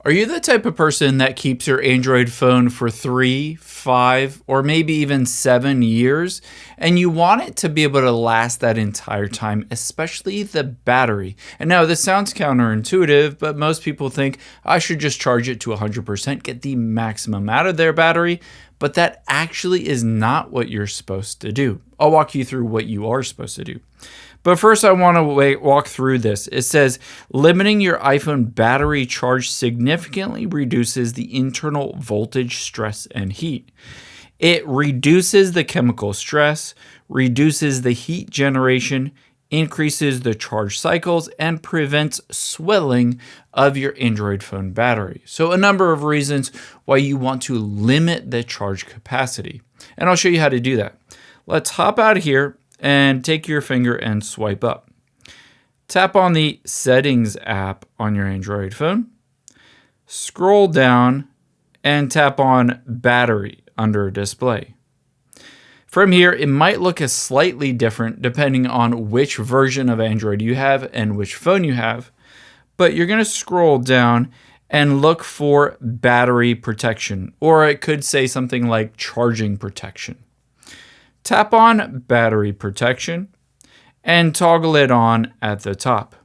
Are you the type of person that keeps your Android phone for 3, 5, or maybe even 7 years, and you want it to be able to last that entire time, especially the battery? And now this sounds counterintuitive, but most people think I should just charge it to 100%, get the maximum out of their battery, but that actually is not what you're supposed to do. I'll walk you through what you are supposed to do. But first, I want to walk through this. It says, limiting your iPhone battery charge significantly reduces the internal voltage, stress, and heat. It reduces the chemical stress, reduces the heat generation, increases the charge cycles, and prevents swelling of your Android phone battery. So a number of reasons why you want to limit the charge capacity. And I'll show you how to do that. Let's hop out of here and take your finger and swipe up. Tap on the Settings app on your Android phone. Scroll down and tap on Battery under Display. From here, it might look slightly different depending on which version of Android you have and which phone you have, but you're going to scroll down and look for battery protection, or it could say something like charging protection. Tap on Battery Protection and toggle it on at the top.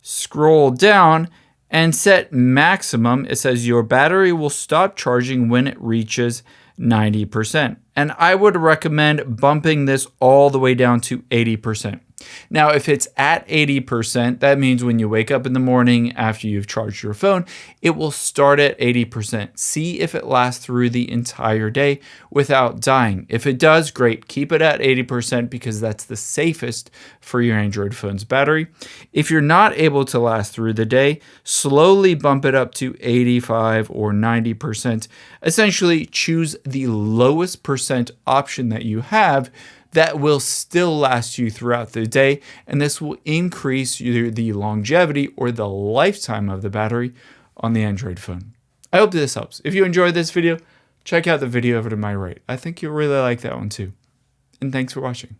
Scroll down and set maximum. It says your battery will stop charging when it reaches 90%. And I would recommend bumping this all the way down to 80%. Now, if it's at 80%, that means when you wake up in the morning after you've charged your phone, it will start at 80%. See if it lasts through the entire day without dying. If it does, great. Keep it at 80% because that's the safest for your Android phone's battery. If you're not able to last through the day, slowly bump it up to 85 or 90%. Essentially, choose the lowest percent option that you have that will still last you throughout the day, and this will increase either the longevity or the lifetime of the battery on the Android phone. I hope this helps. If you enjoyed this video, check out the video over to my right. I think you'll really like that one too. And thanks for watching.